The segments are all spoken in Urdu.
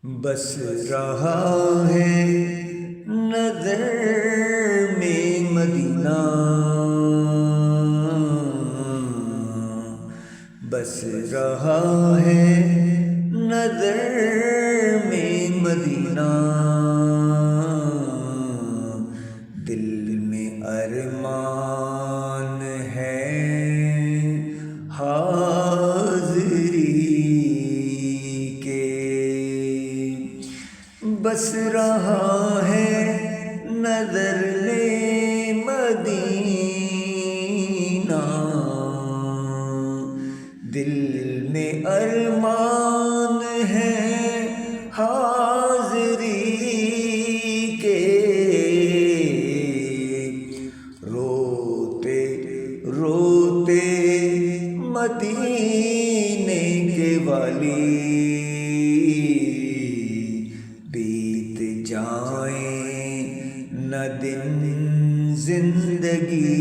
بس رہا ہے نظر میں مدینہ، بس رہا ہے نظر میں مدینہ، دل میں ارمان ہے حاضری کے، بس رہا ہے نظر میں مدینہ، دل میں ارمان ہے حاضری کے، روتے روتے مدینے کے والی بیت جائیں نہ دن زندگی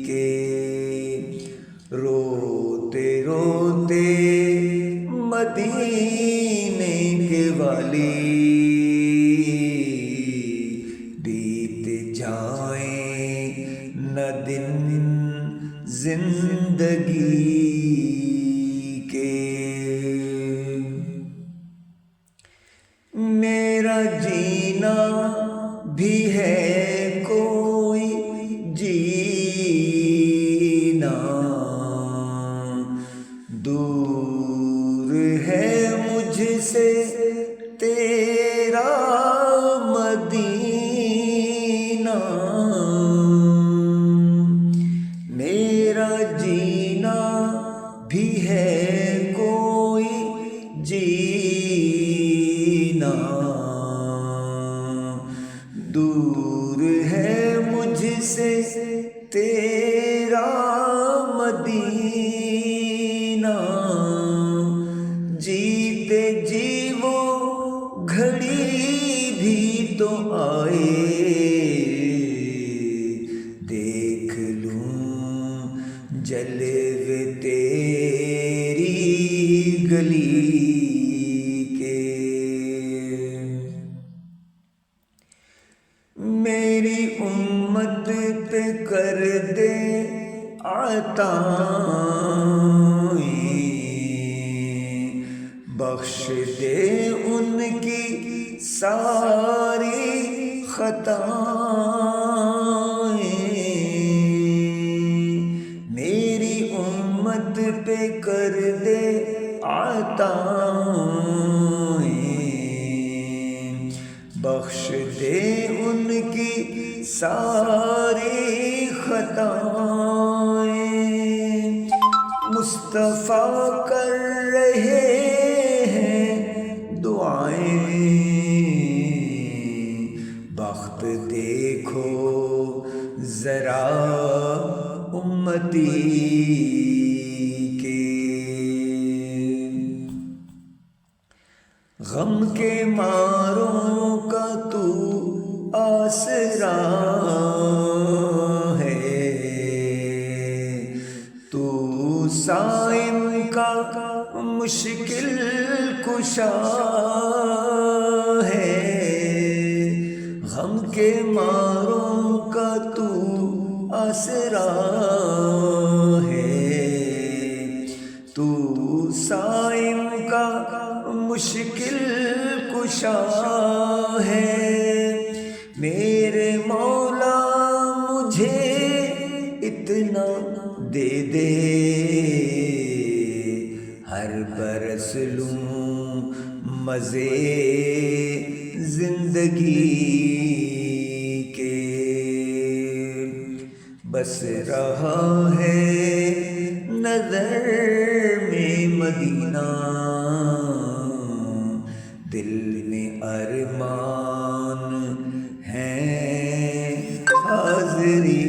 کے، روتے روتے مدینے کے والی بیت جائیں نہ دن زندگی کے، میرا جینا بھی ہے کوئی جینا، دور ہے مجھ سے تیرا مدینہ، میرا جینا بھی ہے کوئی جینا، دور ہے مجھ سے تیرا مدینہ، جیتے جی وہ گھڑی بھی تو آئے، دیکھ لوں جلوے تیری گلی کے، میری امت پہ کر دے عطائیں، بخش دے ان کی ساری خطائیں، میری امت پہ کر دے عطائیں، بخش دے ان کی ساری خطائیں، مصطفیٰ کر رہے ہیں دعائیں، بخت دیکھو ذرا امتی کے، غم کے ماروں کا تو آسرا ہے، تو سائم کا مشکل کشا ہے، غم کے ماروں کا تو آسرا ہے، تو سائم کا مشکل کشا ہے، میرے مولا مجھے اتنا دے دے، ہر برس لوں مزے زندگی کے، بس رہا ہے نظر میں مدینہ، دل میں ارمان ہے حاضری